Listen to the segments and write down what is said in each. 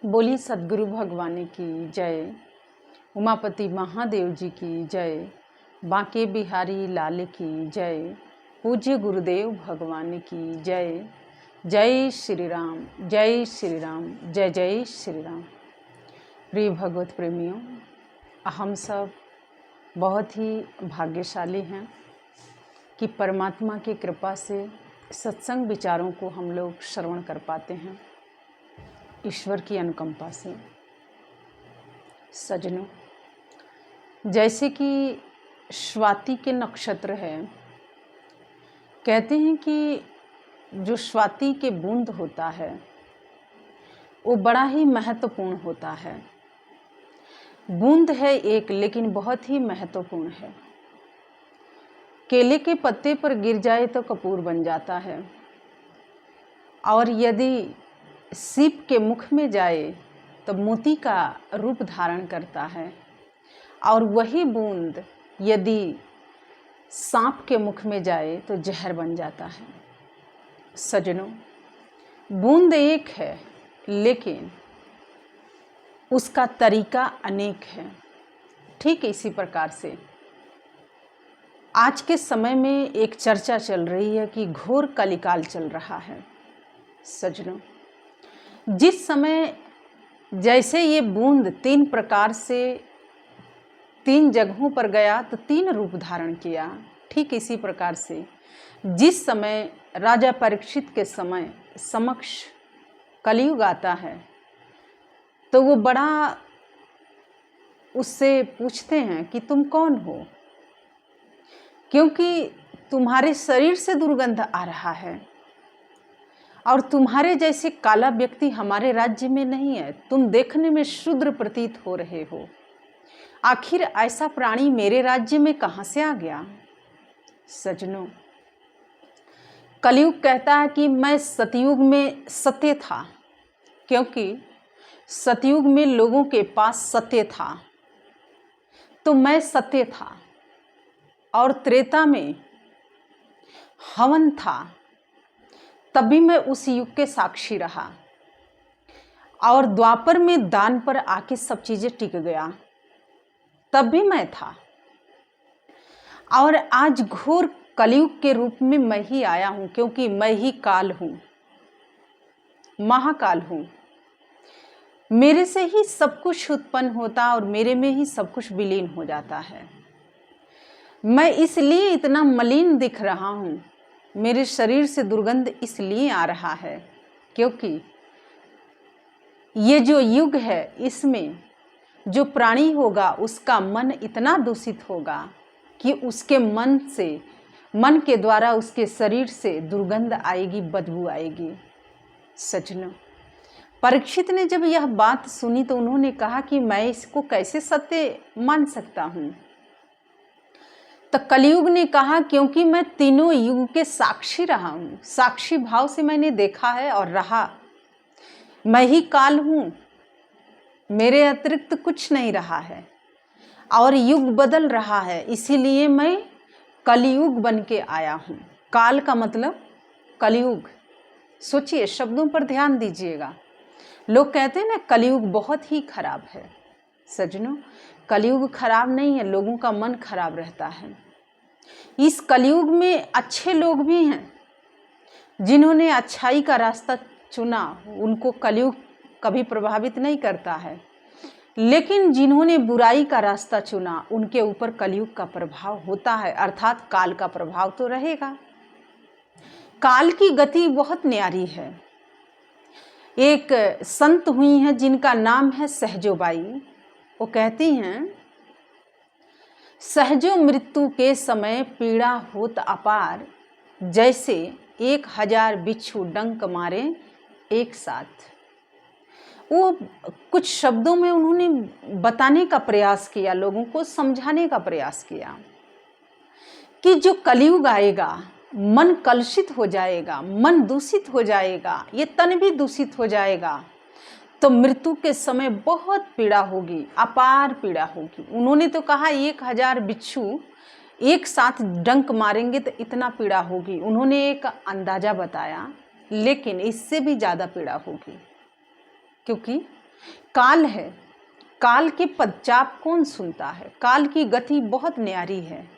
बोली सद्गुरु भगवान की जय। उमापति महादेव जी की जय। बांके बिहारी लाल की जय। पूज्य गुरुदेव भगवान की जय। जय श्री राम, जय श्री राम, जय जय श्री राम। प्रिय भगवत प्रेमियों, हम सब बहुत ही भाग्यशाली हैं कि परमात्मा की कृपा से सत्संग विचारों को हम लोग श्रवण कर पाते हैं ईश्वर की अनुकंपा से। सजनों, जैसे कि स्वाति के नक्षत्र है, कहते हैं कि जो स्वाति के बूंद होता है वो बड़ा ही महत्वपूर्ण होता है। बूंद है एक, लेकिन बहुत ही महत्वपूर्ण है। केले के पत्ते पर गिर जाए तो कपूर बन जाता है, और यदि सीप के मुख में जाए तो मोती का रूप धारण करता है, और वही बूंद यदि सांप के मुख में जाए तो जहर बन जाता है। सजनों, बूंद एक है, लेकिन उसका तरीका अनेक है। ठीक इसी प्रकार से आज के समय में एक चर्चा चल रही है कि घोर कलिकाल चल रहा है। सजनों, जिस समय जैसे ये बूंद तीन प्रकार से तीन जगहों पर गया तो तीन रूप धारण किया, ठीक इसी प्रकार से जिस समय राजा परीक्षित के समय समक्ष कलयुग आता है तो वो बड़ा उससे पूछते हैं कि तुम कौन हो, क्योंकि तुम्हारे शरीर से दुर्गंध आ रहा है और तुम्हारे जैसे काला व्यक्ति हमारे राज्य में नहीं है। तुम देखने में शूद्र प्रतीत हो रहे हो। आखिर ऐसा प्राणी मेरे राज्य में कहाँ से आ गया? सजनों, कलयुग कहता है कि मैं सतयुग में सत्य था, क्योंकि सतयुग में लोगों के पास सत्य था, तो मैं सत्य था। और त्रेता में हवन था, तभी मैं उस युग के साक्षी रहा। और द्वापर में दान पर आके सब चीजें टिक गया, तब भी मैं था। और आज घोर कलयुग के रूप में मैं ही आया हूं, क्योंकि मैं ही काल हूं, महाकाल हूं। मेरे से ही सब कुछ उत्पन्न होता और मेरे में ही सब कुछ विलीन हो जाता है। मैं इसलिए इतना मलिन दिख रहा हूं, मेरे शरीर से दुर्गंध इसलिए आ रहा है क्योंकि ये जो युग है, इसमें जो प्राणी होगा उसका मन इतना दूषित होगा कि उसके मन के द्वारा उसके शरीर से दुर्गंध आएगी, बदबू आएगी। सजनों, परीक्षित ने जब यह बात सुनी तो उन्होंने कहा कि मैं इसको कैसे सत्य मान सकता हूँ? तो कलयुग ने कहा, क्योंकि मैं तीनों युग के साक्षी रहा हूं, साक्षी भाव से मैंने देखा है और रहा। मैं ही काल हूं, मेरे अतिरिक्त कुछ नहीं रहा है, और युग बदल रहा है, इसीलिए मैं कलयुग बन के आया हूं। काल का मतलब कलयुग। सोचिए, शब्दों पर ध्यान दीजिएगा। लोग कहते हैं ना कलयुग बहुत ही खराब है। सजनों, कलयुग खराब नहीं है, लोगों का मन खराब रहता है। इस कलयुग में अच्छे लोग भी हैं, जिन्होंने अच्छाई का रास्ता चुना, उनको कलयुग कभी प्रभावित नहीं करता है। लेकिन जिन्होंने बुराई का रास्ता चुना, उनके ऊपर कलयुग का प्रभाव होता है, अर्थात काल का प्रभाव तो रहेगा। काल की गति बहुत न्यारी है। एक संत हुई हैं जिनका नाम है सहजोबाई। वो कहती हैं, सहजो मृत्यु के समय पीड़ा होत अपार, जैसे 1000 बिच्छू डंक मारे एक साथ। वो कुछ शब्दों में उन्होंने बताने का प्रयास किया, लोगों को समझाने का प्रयास किया कि जो कलयुग आएगा, मन कलुषित हो जाएगा, मन दूषित हो जाएगा, ये तन भी दूषित हो जाएगा, तो मृत्यु के समय बहुत पीड़ा होगी, अपार पीड़ा होगी। उन्होंने तो कहा 1000 बिच्छू एक साथ डंक मारेंगे तो इतना पीड़ा होगी। उन्होंने एक अंदाजा बताया, लेकिन इससे भी ज़्यादा पीड़ा होगी, क्योंकि काल है, काल के पदचाप कौन सुनता है। काल की गति बहुत न्यारी है।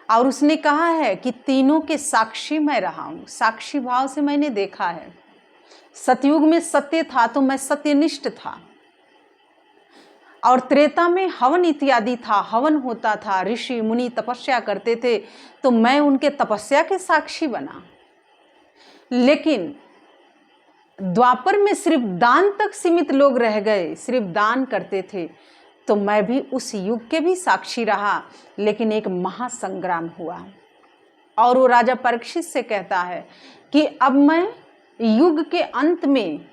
और उसने कहा है कि तीनों के साक्षी मैं रहा हूँ, साक्षी भाव से मैंने देखा है। सतयुग में सत्य था तो मैं सत्यनिष्ठ था, और त्रेता में हवन इत्यादि था, हवन होता था, ऋषि मुनि तपस्या करते थे तो मैं उनके तपस्या के साक्षी बना। लेकिन द्वापर में सिर्फ दान तक सीमित लोग रह गए, सिर्फ दान करते थे, तो मैं भी उस युग के भी साक्षी रहा। लेकिन एक महासंग्राम हुआ और वो राजा परीक्षित से कहता है कि अब मैं युग के अंत में,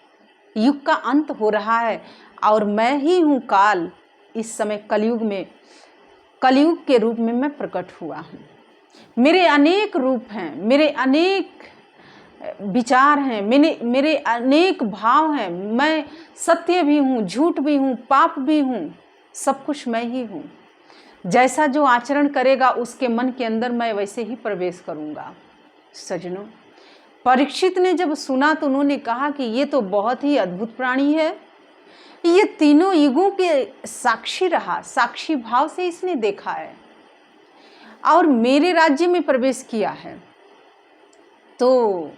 युग का अंत हो रहा है और मैं ही हूँ काल। इस समय कलयुग में, कलयुग के रूप में मैं प्रकट हुआ हूँ। मेरे अनेक रूप हैं, मेरे अनेक विचार हैं, मेरे अनेक भाव हैं। मैं सत्य भी हूँ, झूठ भी हूँ, पाप भी हूँ, सब कुछ मैं ही हूँ। जैसा जो आचरण करेगा उसके मन के अंदर मैं वैसे ही प्रवेश करूँगा। सजनों, परीक्षित ने जब सुना तो उन्होंने कहा कि ये तो बहुत ही अद्भुत प्राणी है, ये तीनों युगों के साक्षी रहा, साक्षी भाव से इसने देखा है और मेरे राज्य में प्रवेश किया है। तो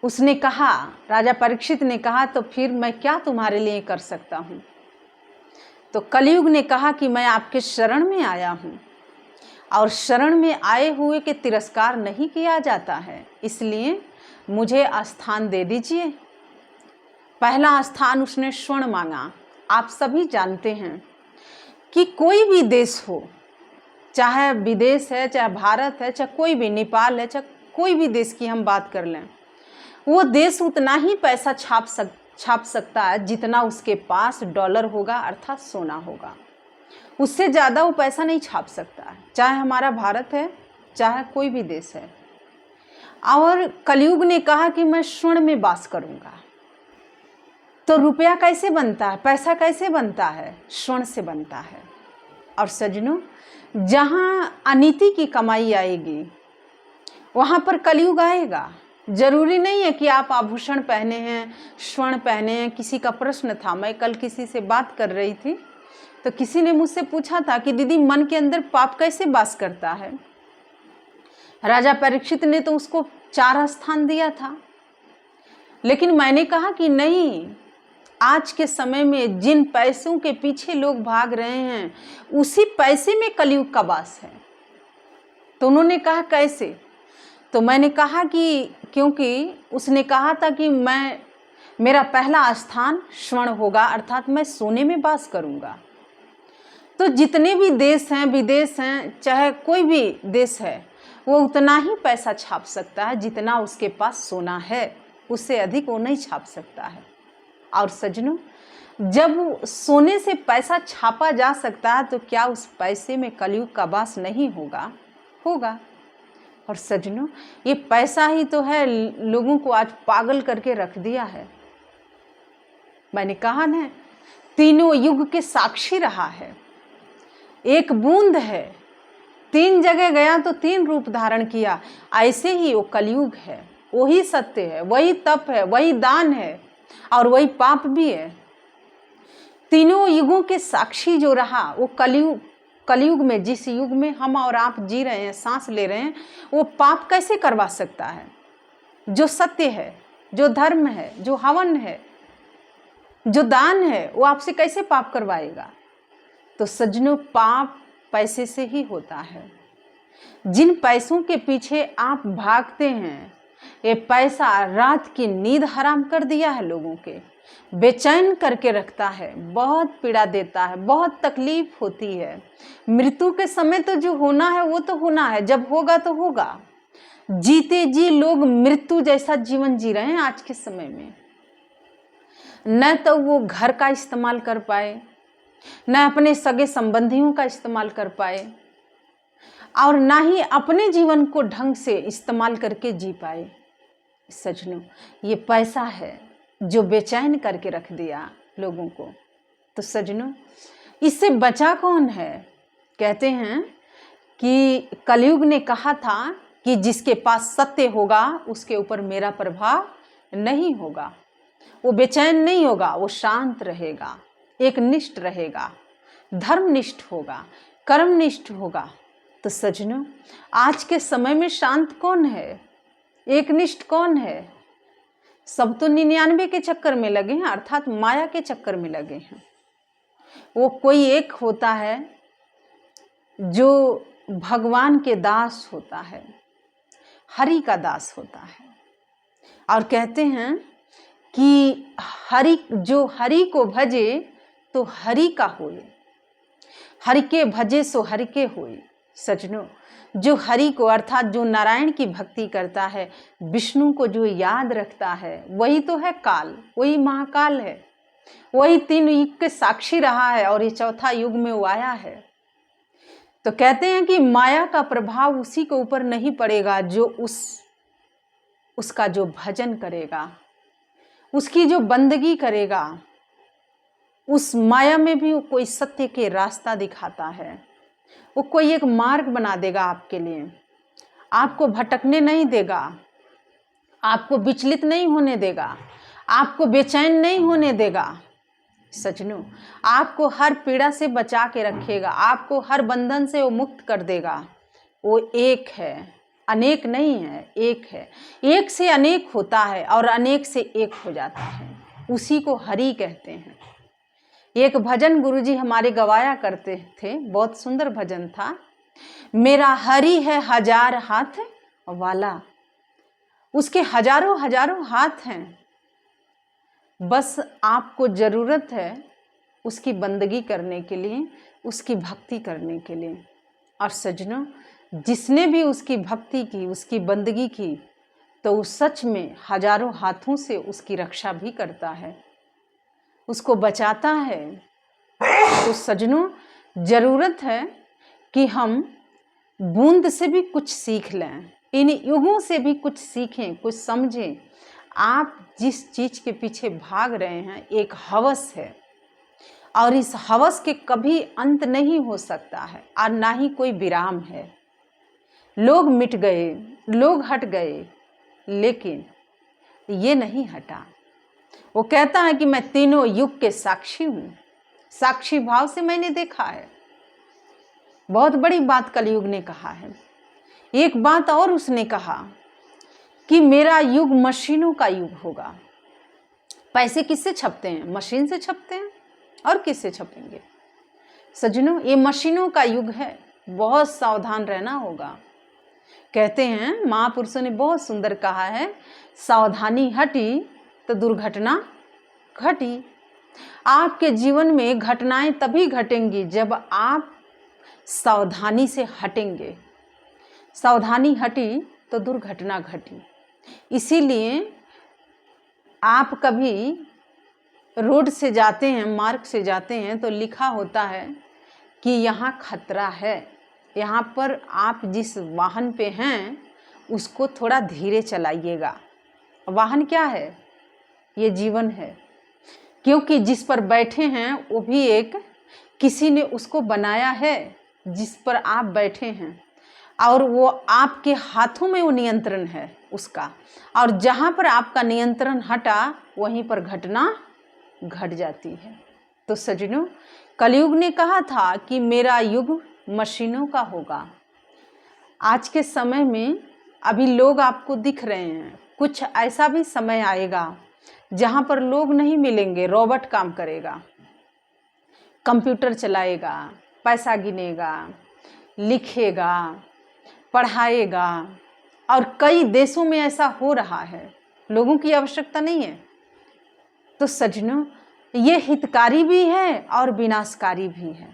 उसने कहा, राजा परीक्षित ने कहा, तो फिर मैं क्या तुम्हारे लिए कर सकता हूँ। तो कलयुग ने कहा कि मैं आपके शरण में आया हूँ और शरण में आए हुए के तिरस्कार नहीं किया जाता है, इसलिए मुझे स्थान दे दीजिए। पहला स्थान उसने स्वर्ण मांगा। आप सभी जानते हैं कि कोई भी देश हो, चाहे विदेश है, चाहे भारत है, चाहे कोई भी, नेपाल है, चाहे कोई भी देश की हम बात कर लें, वो देश उतना ही पैसा छाप सकता है जितना उसके पास डॉलर होगा, अर्थात सोना होगा। उससे ज़्यादा वो पैसा नहीं छाप सकता है, चाहे हमारा भारत है, चाहे कोई भी देश है। और कलयुग ने कहा कि मैं स्वर्ण में वास करूँगा। तो रुपया कैसे बनता है, पैसा कैसे बनता है? स्वर्ण से बनता है। और सजनों, जहाँ अनीति की कमाई आएगी वहाँ पर कलयुग आएगा। जरूरी नहीं है कि आप आभूषण पहने हैं, स्वर्ण पहने हैं। किसी का प्रश्न था, मैं कल किसी से बात कर रही थी तो किसी ने मुझसे पूछा था कि दीदी मन के अंदर पाप कैसे वास करता है। राजा परीक्षित ने तो उसको 4 स्थान दिया था, लेकिन मैंने कहा कि नहीं, आज के समय में जिन पैसों के पीछे लोग भाग रहे हैं उसी पैसे में कलयुग का वास है। तो उन्होंने कहा कैसे? तो मैंने कहा कि क्योंकि उसने कहा था कि मेरा पहला स्थान स्वर्ण होगा, अर्थात मैं सोने में वास करूंगा। तो जितने भी देश हैं, विदेश हैं, चाहे कोई भी देश है, वो उतना ही पैसा छाप सकता है जितना उसके पास सोना है, उससे अधिक वो नहीं छाप सकता है। और सजनों, जब सोने से पैसा छापा जा सकता है तो क्या उस पैसे में कलयुग का वास नहीं होगा? होगा। और सजनों, ये पैसा ही तो है लोगों को आज पागल करके रख दिया है। मैंने कहा ना, तीनों युग के साक्षी रहा है। एक बूंद है, 3 जगह गया तो 3 रूप धारण किया। ऐसे ही वो कलयुग है, वही सत्य है, वही तप है, वही दान है और वही पाप भी है। तीनों युगों के साक्षी जो रहा वो कलयुग में, जिस युग में हम और आप जी रहे हैं, सांस ले रहे हैं, वो पाप कैसे करवा सकता है? जो सत्य है, जो धर्म है, जो हवन है, जो दान है, वो आपसे कैसे पाप करवाएगा? तो सज्जनों, पाप पैसे से ही होता है। जिन पैसों के पीछे आप भागते हैं, ये पैसा रात की नींद हराम कर दिया है, लोगों के बेचैन करके रखता है, बहुत पीड़ा देता है, बहुत तकलीफ होती है। मृत्यु के समय तो जो होना है वो तो होना है, जब होगा तो होगा। जीते जी लोग मृत्यु जैसा जीवन जी रहे हैं आज के समय में। न तो वो घर का इस्तेमाल कर पाए, न अपने सगे संबंधियों का इस्तेमाल कर पाए, और ना ही अपने जीवन को ढंग से इस्तेमाल करके जी पाए। सजनों, ये पैसा है जो बेचैन करके रख दिया लोगों को। तो सजनों, इससे बचा कौन है? कहते हैं कि कलयुग ने कहा था कि जिसके पास सत्य होगा उसके ऊपर मेरा प्रभाव नहीं होगा। वो बेचैन नहीं होगा, वो शांत रहेगा, एकनिष्ठ रहेगा, धर्मनिष्ठ होगा, कर्मनिष्ठ होगा। तो सज्जनों, आज के समय में शांत कौन है, एकनिष्ठ कौन है? सब तो 99 के चक्कर में लगे हैं, अर्थात माया के चक्कर में लगे हैं। वो कोई एक होता है जो भगवान के दास होता है, हरि का दास होता है। और कहते हैं कि जो हरि को भजे तो हरि का होए, हरि के भजे सो हरि के होए। सज्जनों, जो हरि को अर्थात जो नारायण की भक्ति करता है, विष्णु को जो याद रखता है, वही तो है काल, वही महाकाल है, वही 3 युग के साक्षी रहा है और ये 4था युग में वो आया है। तो कहते हैं कि माया का प्रभाव उसी के ऊपर नहीं पड़ेगा जो उसका जो भजन करेगा, उसकी जो बंदगी करेगा। उस माया में भी वो कोई सत्य के रास्ता दिखाता है, वो कोई एक मार्ग बना देगा आपके लिए, आपको भटकने नहीं देगा, आपको विचलित नहीं होने देगा, आपको बेचैन नहीं होने देगा। सज्जनों, आपको हर पीड़ा से बचा के रखेगा, आपको हर बंधन से वो मुक्त कर देगा। वो एक है, अनेक नहीं है, एक है। एक से अनेक होता है और अनेक से एक हो जाता है, उसी को हरि कहते हैं। एक भजन गुरुजी हमारे गवाया करते थे, बहुत सुंदर भजन था। मेरा हरि है 1000 हाथ वाला, उसके हजारों हजारों हाथ हैं, बस आपको ज़रूरत है उसकी बंदगी करने के लिए, उसकी भक्ति करने के लिए। और सज्जनों, जिसने भी उसकी भक्ति की, उसकी बंदगी की, तो वो सच में हजारों हाथों से उसकी रक्षा भी करता है, उसको बचाता है। तो सज्जनों, ज़रूरत है कि हम बूंद से भी कुछ सीख लें, इन युगों से भी कुछ सीखें, कुछ समझें। आप जिस चीज़ के पीछे भाग रहे हैं एक हवस है, और इस हवस के कभी अंत नहीं हो सकता है और ना ही कोई विराम है। लोग मिट गए, लोग हट गए, लेकिन ये नहीं हटा। वो कहता है कि मैं तीनों युग के साक्षी हूँ, साक्षी भाव से मैंने देखा है। बहुत बड़ी बात कलयुग ने कहा है। एक बात और उसने कहा कि मेरा युग मशीनों का युग होगा। पैसे किससे छपते हैं? मशीन से छपते हैं, और किससे छपेंगे? सज्जनों, ये मशीनों का युग है, बहुत सावधान रहना होगा। कहते हैं, महापुरुषों ने बहुत सुंदर कहा है, सावधानी हटी तो दुर्घटना घटी। आपके जीवन में घटनाएं तभी घटेंगी जब आप सावधानी से हटेंगे। सावधानी हटी तो दुर्घटना घटी। इसीलिए आप कभी रोड से जाते हैं, मार्ग से जाते हैं, तो लिखा होता है कि यहाँ खतरा है, यहाँ पर आप जिस वाहन पे हैं उसको थोड़ा धीरे चलाइएगा। वाहन क्या है? ये जीवन है, क्योंकि जिस पर बैठे हैं वो भी एक किसी ने उसको बनाया है जिस पर आप बैठे हैं, और वो आपके हाथों में वो नियंत्रण है उसका, और जहाँ पर आपका नियंत्रण हटा वहीं पर घटना घट जाती है। तो सज्जनों, कलयुग ने कहा था कि मेरा युग मशीनों का होगा। आज के समय में अभी लोग आपको दिख रहे हैं, कुछ ऐसा भी समय आएगा जहाँ पर लोग नहीं मिलेंगे, रोबोट काम करेगा, कंप्यूटर चलाएगा, पैसा गिनेगा, लिखेगा, पढ़ाएगा, और कई देशों में ऐसा हो रहा है। लोगों की आवश्यकता नहीं है। तो सज्जनों, ये हितकारी भी है और विनाशकारी भी है।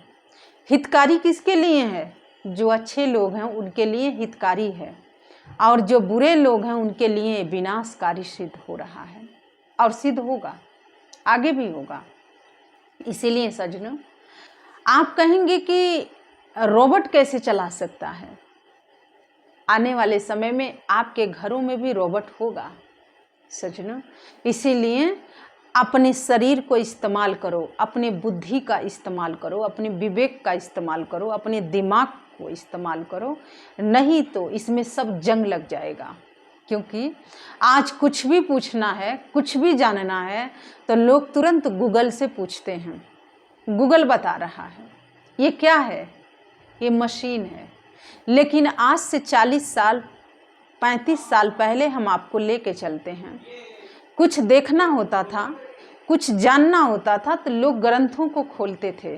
हितकारी किसके लिए है? जो अच्छे लोग हैं उनके लिए हितकारी है, और जो बुरे लोग हैं उनके लिए विनाशकारी सिद्ध हो रहा है, और सिद्ध होगा, आगे भी होगा। इसीलिए सज्जनों, आप कहेंगे कि रोबोट कैसे चला सकता है? आने वाले समय में आपके घरों में भी रोबोट होगा सज्जनों। इसीलिए अपने शरीर को इस्तेमाल करो, अपने बुद्धि का इस्तेमाल करो, अपने विवेक का इस्तेमाल करो, अपने दिमाग को इस्तेमाल करो, नहीं तो इसमें सब जंग लग जाएगा। क्योंकि आज कुछ भी पूछना है, कुछ भी जानना है तो लोग तुरंत गूगल से पूछते हैं। गूगल बता रहा है। ये क्या है? ये मशीन है। लेकिन आज से 40 साल 35 साल पहले हम आपको लेके चलते हैं। कुछ देखना होता था, कुछ जानना होता था तो लोग ग्रंथों को खोलते थे।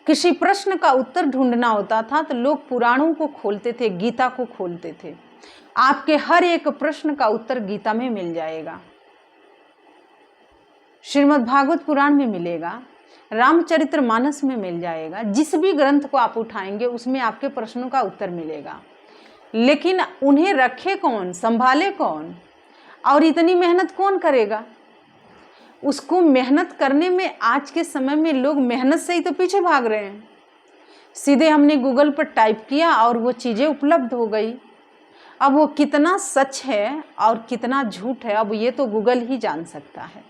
किसी प्रश्न का उत्तर ढूंढना होता था तो लोग पुराणों को खोलते थे, गीता को खोलते थे। आपके हर एक प्रश्न का उत्तर गीता में मिल जाएगा, श्रीमद् भागवत पुराण में मिलेगा, रामचरितमानस में मिल जाएगा। जिस भी ग्रंथ को आप उठाएंगे उसमें आपके प्रश्नों का उत्तर मिलेगा। लेकिन उन्हें रखे कौन, संभाले कौन, और इतनी मेहनत कौन करेगा? उसको मेहनत करने में आज के समय में लोग मेहनत से ही तो पीछे भाग रहे हैं। सीधे हमने गूगल पर टाइप किया और वो चीज़ें उपलब्ध हो गई। अब वो कितना सच है और कितना झूठ है, अब ये तो गूगल ही जान सकता है।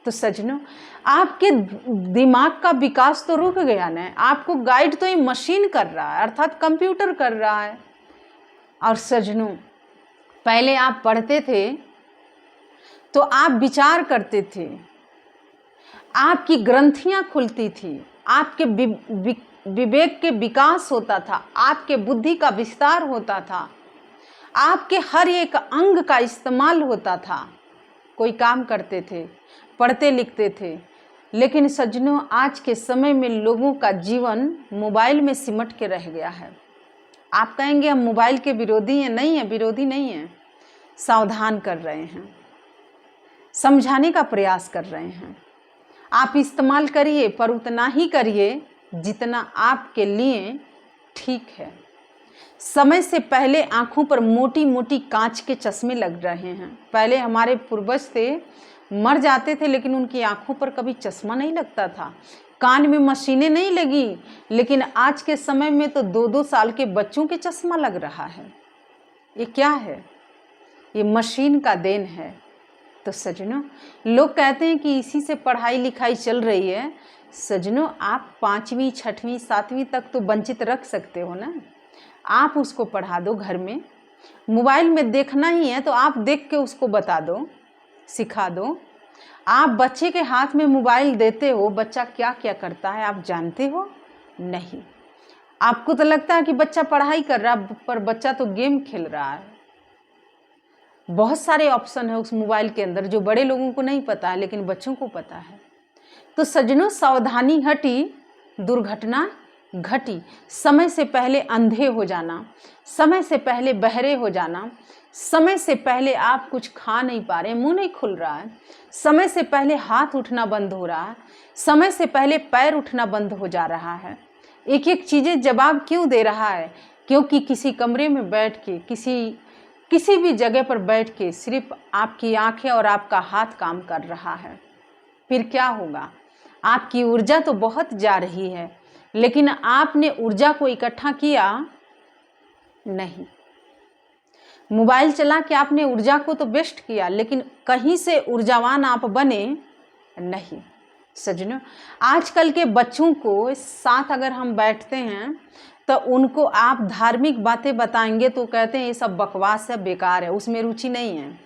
तो सजनों, आपके दिमाग का विकास तो रुक गया ना। आपको गाइड तो ये मशीन कर रहा है, अर्थात कंप्यूटर कर रहा है। और सजनों, पहले आप पढ़ते थे तो आप विचार करते थे, आपकी ग्रंथियां खुलती थी, आपके विवेक के विकास होता था, आपके बुद्धि का विस्तार होता था, आपके हर एक अंग का इस्तेमाल होता था, कोई काम करते थे, पढ़ते लिखते थे। लेकिन सज्जनों, आज के समय में लोगों का जीवन मोबाइल में सिमट के रह गया है। आप कहेंगे हम मोबाइल के विरोधी हैं, नहीं है, विरोधी नहीं है, सावधान कर रहे हैं, समझाने का प्रयास कर रहे हैं। आप इस्तेमाल करिए, पर उतना ही करिए जितना आपके लिए ठीक है। समय से पहले आँखों पर मोटी मोटी कांच के चश्मे लग रहे हैं। पहले हमारे पूर्वज थे, मर जाते थे लेकिन उनकी आँखों पर कभी चश्मा नहीं लगता था, कान में मशीनें नहीं लगी। लेकिन आज के समय में तो 2-2 साल के बच्चों के चश्मा लग रहा है। ये क्या है? ये मशीन का देन है। तो सजनों, लोग कहते हैं कि इसी से पढ़ाई लिखाई चल रही है। सजनों, आप 5वीं 6वीं 7वीं तक तो वंचित रख सकते हो ना। आप उसको पढ़ा दो घर में। मोबाइल में देखना ही है तो आप देख के उसको बता दो, सिखा दो। आप बच्चे के हाथ में मोबाइल देते हो, बच्चा क्या क्या करता है आप जानते हो? नहीं। आपको तो लगता है कि बच्चा पढ़ाई कर रहा है, पर बच्चा तो गेम खेल रहा है। बहुत सारे ऑप्शन है उस मोबाइल के अंदर जो बड़े लोगों को नहीं पता है, लेकिन बच्चों को पता है। तो सज्जनों, सावधानी हटी, दुर्घटना घटी। समय से पहले अंधे हो जाना, समय से पहले बहरे हो जाना, समय से पहले आप कुछ खा नहीं पा रहे, मुंह नहीं खुल रहा है, समय से पहले हाथ उठना बंद हो रहा है, समय से पहले पैर उठना बंद हो जा रहा है। एक एक चीज़ें जवाब क्यों दे रहा है? क्योंकि किसी कमरे में बैठ के, किसी भी जगह पर बैठ के सिर्फ आपकी आंखें और आपका हाथ काम कर रहा है। फिर क्या होगा? आपकी ऊर्जा तो बहुत जा रही है, लेकिन आपने ऊर्जा को इकट्ठा किया नहीं। मोबाइल चला के आपने ऊर्जा को तो वेस्ट किया, लेकिन कहीं से ऊर्जावान आप बने नहीं। सज्जनों, आजकल के बच्चों को साथ अगर हम बैठते हैं तो उनको आप धार्मिक बातें बताएंगे तो कहते हैं ये सब बकवास है, बेकार है, उसमें रुचि नहीं है।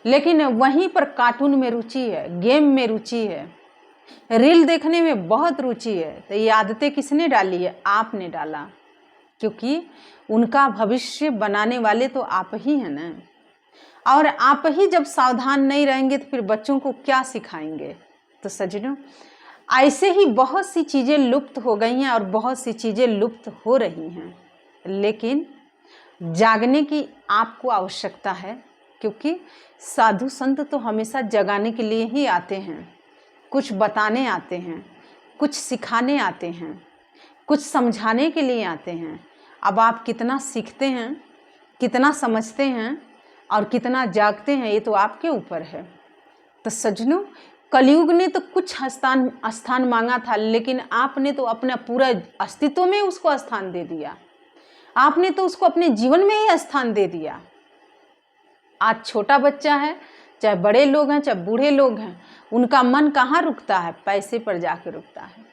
लेकिन वहीं पर कार्टून में रुचि है, गेम में रुचि है, रील देखने में बहुत रुचि है। तो ये आदतें किसने डाली है? आपने डाला, क्योंकि उनका भविष्य बनाने वाले तो आप ही हैं ना। और आप ही जब सावधान नहीं रहेंगे तो फिर बच्चों को क्या सिखाएंगे? तो सज्जनों, ऐसे ही बहुत सी चीज़ें लुप्त हो गई हैं और बहुत सी चीज़ें लुप्त हो रही हैं। लेकिन जागने की आपको आवश्यकता है, क्योंकि साधु संत तो हमेशा जगाने के लिए ही आते हैं, कुछ बताने आते हैं, कुछ सिखाने आते हैं, कुछ समझाने के लिए आते हैं। अब आप कितना सीखते हैं, कितना समझते हैं और कितना जागते हैं, ये तो आपके ऊपर है। तो सज्जनों, कलयुग ने तो कुछ स्थान मांगा था, लेकिन आपने तो अपना पूरा अस्तित्व में उसको स्थान दे दिया। आपने तो उसको अपने जीवन में ही स्थान दे दिया। आज छोटा बच्चा है, चाहे बड़े लोग हैं, चाहे बूढ़े लोग हैं, उनका मन कहाँ रुकता है? पैसे पर जाके रुकता है।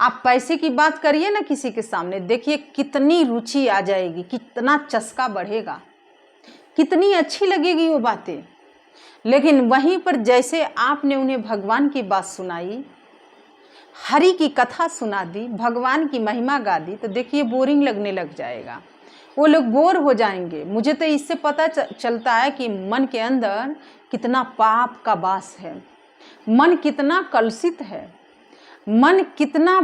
आप पैसे की बात करिए ना किसी के सामने, देखिए कितनी रुचि आ जाएगी, कितना चस्का बढ़ेगा। कितनी अच्छी लगेगी वो बातें। लेकिन वहीं पर जैसे आपने उन्हें भगवान की बात सुनाई, हरि की कथा सुना दी, भगवान की महिमा गा दी, तो देखिए बोरिंग लगने लग जाएगा, वो लोग बोर हो जाएंगे। मुझे तो इससे पता चलता है कि मन के अंदर कितना पाप का वास है, मन कितना कलुषित है, मन कितना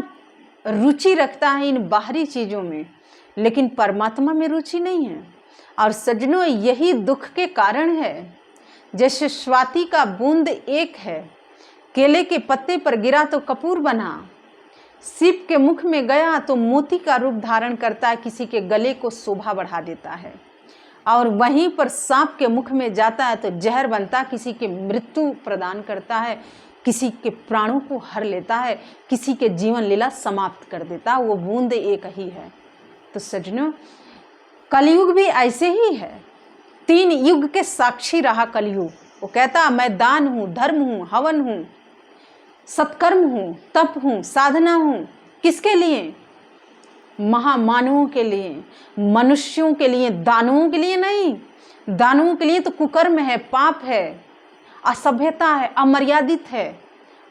रुचि रखता है इन बाहरी चीज़ों में, लेकिन परमात्मा में रुचि नहीं है। और सज्जनों, यही दुख के कारण है। जैसे स्वाति का बूंद एक है, केले के पत्ते पर गिरा तो कपूर बना, सीप के मुख में गया तो मोती का रूप धारण करता है, किसी के गले को शोभा बढ़ा देता है। और वहीं पर सांप के मुख में जाता है तो जहर बनता, किसी के मृत्यु प्रदान करता है, किसी के प्राणों को हर लेता है, किसी के जीवन लीला समाप्त कर देता। वो बूंद एक ही है। तो सज्जनों, कलयुग भी ऐसे ही है। 3 युग के साक्षी रहा कलयुग। वो कहता मैं दान हूँ, धर्म हूँ, हवन हूँ, सत्कर्म हूँ, तप हूँ, साधना हूँ। किसके लिए? महामानवों के लिए, मनुष्यों के लिए, दानवों के लिए नहीं। दानवों के लिए तो कुकर्म है, पाप है, असभ्यता है, अमर्यादित है।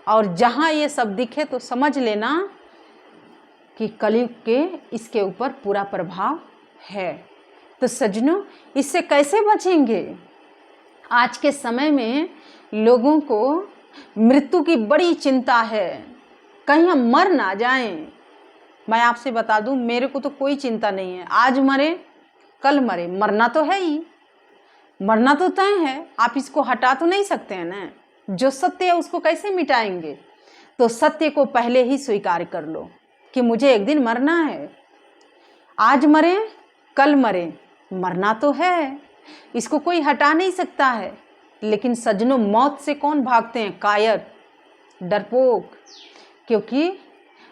और जहाँ ये सब दिखे तो समझ लेना कि कलयुग के इसके ऊपर पूरा प्रभाव है। तो सज्जनों, इससे कैसे बचेंगे? आज के समय में लोगों को मृत्यु की बड़ी चिंता है, कहीं हम मर ना जाएं। मैं आपसे बता दूं, मेरे को तो कोई चिंता नहीं है। आज मरे कल मरे, मरना तो है ही, मरना तो तय है। आप इसको हटा तो नहीं सकते हैं ना। जो सत्य है उसको कैसे मिटाएंगे? तो सत्य को पहले ही स्वीकार कर लो कि मुझे एक दिन मरना है। आज मरे कल मरे, मरना तो है, इसको कोई हटा नहीं सकता है। लेकिन सज्जनों, मौत से कौन भागते हैं? कायर, डरपोक। क्योंकि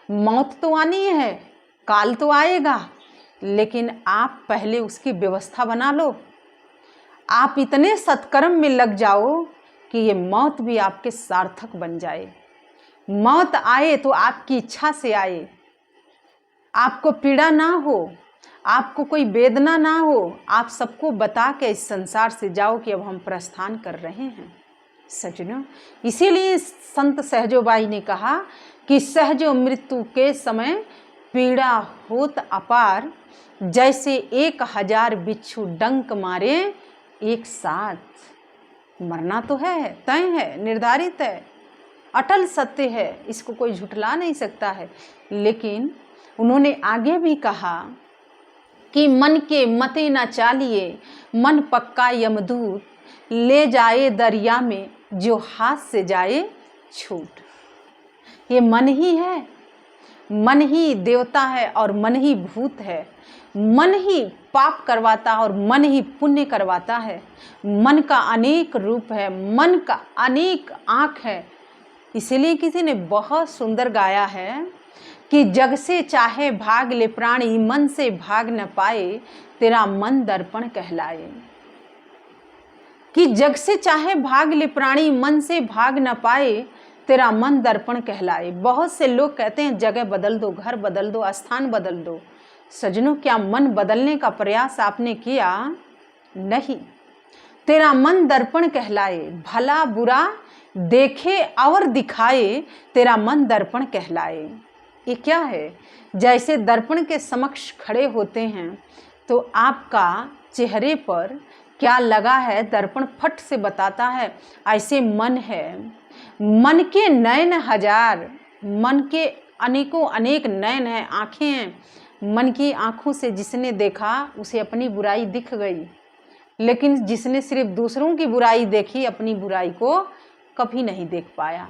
मौत तो आनी है, काल तो आएगा, लेकिन आप पहले उसकी व्यवस्था बना लो। आप इतने सत्कर्म में लग जाओ कि ये मौत भी आपके सार्थक बन जाए। मौत आए तो आपकी इच्छा से आए, आपको पीड़ा ना हो, आपको कोई वेदना ना हो, आप सबको बता के इस संसार से जाओ कि अब हम प्रस्थान कर रहे हैं। सज्जनों, इसीलिए संत सहजोबाई ने कहा कि सहजो मृत्यु के समय पीड़ा होत अपार, जैसे 1000 बिच्छू डंक मारे एक साथ। मरना तो है, तय है, निर्धारित है, अटल सत्य है, इसको कोई झुठला नहीं सकता है। लेकिन उन्होंने आगे भी कहा कि मन के मते न चालिए, मन पक्का यमदूत, ले जाए दरिया में जो हाथ से जाए छूट। ये मन ही है, मन ही देवता है और मन ही भूत है। मन ही पाप करवाता है और मन ही पुण्य करवाता है। मन का अनेक रूप है, मन का अनेक आँख है। इसीलिए किसी ने बहुत सुंदर गाया है कि जग से चाहे भाग ले प्राणी, मन से भाग न पाए, तेरा मन दर्पण कहलाए। कि जग से चाहे भाग ले प्राणी, मन से भाग न पाए, तेरा मन दर्पण कहलाए। बहुत से लोग कहते हैं जगह बदल दो, घर बदल दो, स्थान बदल दो। सज्जनों, क्या मन बदलने का प्रयास आपने किया? नहीं। तेरा मन दर्पण कहलाए, भला बुरा देखे और दिखाए, तेरा मन दर्पण कहलाए। ये क्या है? जैसे दर्पण के समक्ष खड़े होते हैं तो आपका चेहरे पर क्या लगा है दर्पण फट से बताता है। ऐसे मन है, मन के नयन हजार, मन के अनेकों अनेक नयन हैं, आँखें हैं। मन की आँखों से जिसने देखा उसे अपनी बुराई दिख गई, लेकिन जिसने सिर्फ दूसरों की बुराई देखी, अपनी बुराई को कभी नहीं देख पाया।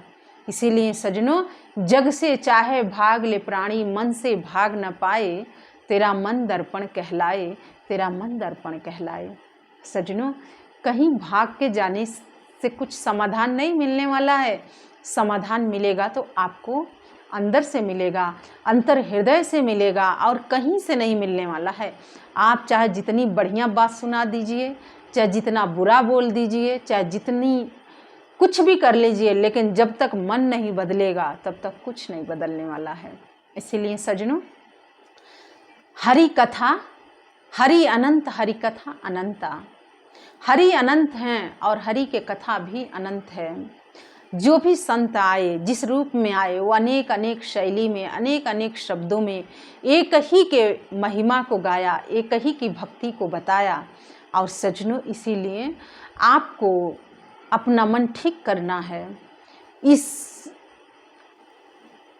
इसीलिए सज्जनों, जग से चाहे भाग ले प्राणी, मन से भाग न पाए, तेरा मन दर्पण कहलाए, तेरा मन दर्पण कहलाए। सज्जनों, कहीं भाग के जाने से कुछ समाधान नहीं मिलने वाला है। समाधान मिलेगा तो आपको अंदर से मिलेगा, अंतर हृदय से मिलेगा, और कहीं से नहीं मिलने वाला है। आप चाहे जितनी बढ़िया बात सुना दीजिए, चाहे जितना बुरा बोल दीजिए, चाहे जितनी कुछ भी कर लीजिए, लेकिन जब तक मन नहीं बदलेगा तब तक कुछ नहीं बदलने वाला है। इसीलिए सज्जनों, हरि कथा हरि अनंत, हरि कथा अनंता। हरि अनंत हैं और हरि के कथा भी अनंत है। जो भी संत आए, जिस रूप में आए, वो अनेक अनेक शैली में, अनेक अनेक शब्दों में एक ही के महिमा को गाया, एक ही की भक्ति को बताया। और सज्जनों, इसीलिए आपको अपना मन ठीक करना है, इस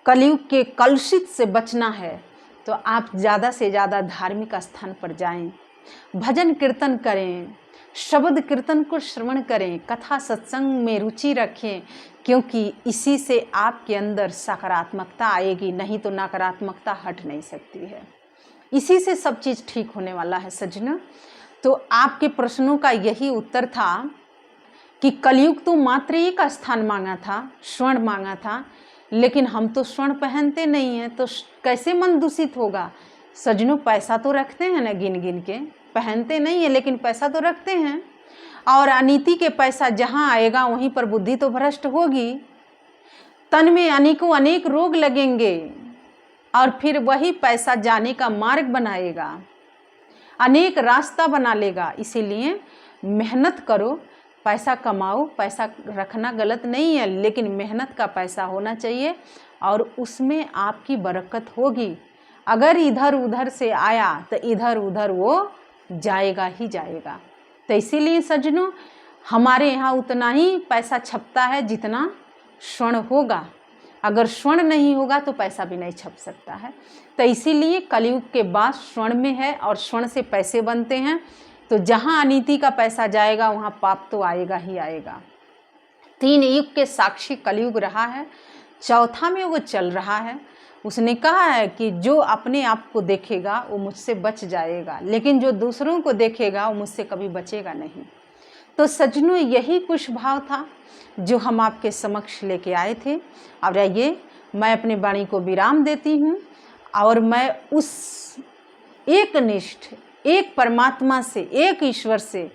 कलयुग के कलुषित से बचना है, तो आप ज़्यादा से ज़्यादा धार्मिक स्थान पर जाएं, भजन कीर्तन करें, शब्द कीर्तन को श्रवण करें, कथा सत्संग में रुचि रखें, क्योंकि इसी से आपके अंदर सकारात्मकता आएगी, नहीं तो नकारात्मकता हट नहीं सकती है। इसी से सब चीज़ ठीक होने वाला है सज्जनों। तो आपके प्रश्नों का यही उत्तर था कि कलयुग तो मात्र एक स्थान मांगा था, स्वर्ण मांगा था, लेकिन हम तो स्वर्ण पहनते नहीं हैं, तो कैसे मन दूषित होगा। सज्जनों, पैसा तो रखते हैं ना, गिन गिन के, पहनते नहीं है लेकिन पैसा तो रखते हैं। और अनीति के पैसा जहाँ आएगा वहीं पर बुद्धि तो भ्रष्ट होगी, तन में अनेकों अनेक रोग लगेंगे और फिर वही पैसा जाने का मार्ग बनाएगा, अनेक रास्ता बना लेगा। इसीलिए मेहनत करो, पैसा कमाओ, पैसा रखना गलत नहीं है, लेकिन मेहनत का पैसा होना चाहिए और उसमें आपकी बरकत होगी। अगर इधर उधर से आया तो इधर उधर वो जाएगा ही जाएगा। तो इसीलिए सज्जनों, हमारे यहाँ उतना ही पैसा छपता है जितना स्वर्ण होगा। अगर स्वर्ण नहीं होगा तो पैसा भी नहीं छप सकता है। तो इसीलिए कलयुग के बाद स्वर्ण में है और स्वर्ण से पैसे बनते हैं। तो जहाँ अनीति का पैसा जाएगा वहाँ पाप तो आएगा ही आएगा। 3 युग के साक्षी कलयुग रहा है, चौथा में वो चल रहा है। उसने कहा है कि जो अपने आप को देखेगा वो मुझसे बच जाएगा, लेकिन जो दूसरों को देखेगा वो मुझसे कभी बचेगा नहीं। तो सज्जनों, यही कुछ भाव था जो हम आपके समक्ष लेके आए थे। और ये मैं अपनी वाणी को विराम देती हूँ और मैं उस एकनिष्ठ, एक परमात्मा से, एक ईश्वर से,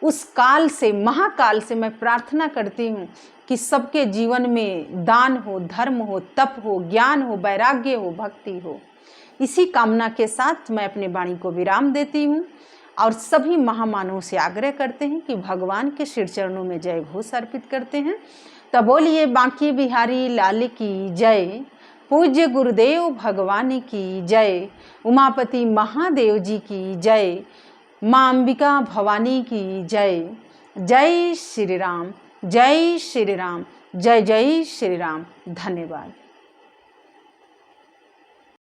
उस काल से, महाकाल से मैं प्रार्थना करती हूँ कि सबके जीवन में दान हो, धर्म हो, तप हो, ज्ञान हो, वैराग्य हो, भक्ति हो। इसी कामना के साथ मैं अपनी वाणी को विराम देती हूँ और सभी महामानवों से आग्रह करते हैं कि भगवान के श्री चरणों में जय घोष अर्पित करते हैं। तब बोलिए बांके बिहारी लाल की जय, पूज्य गुरुदेव भगवान की जय, उमापति महादेव जी की जय, माँ अंबिका भवानी की जय। जय श्री राम, जय श्री राम, जय जय श्री राम। धन्यवाद।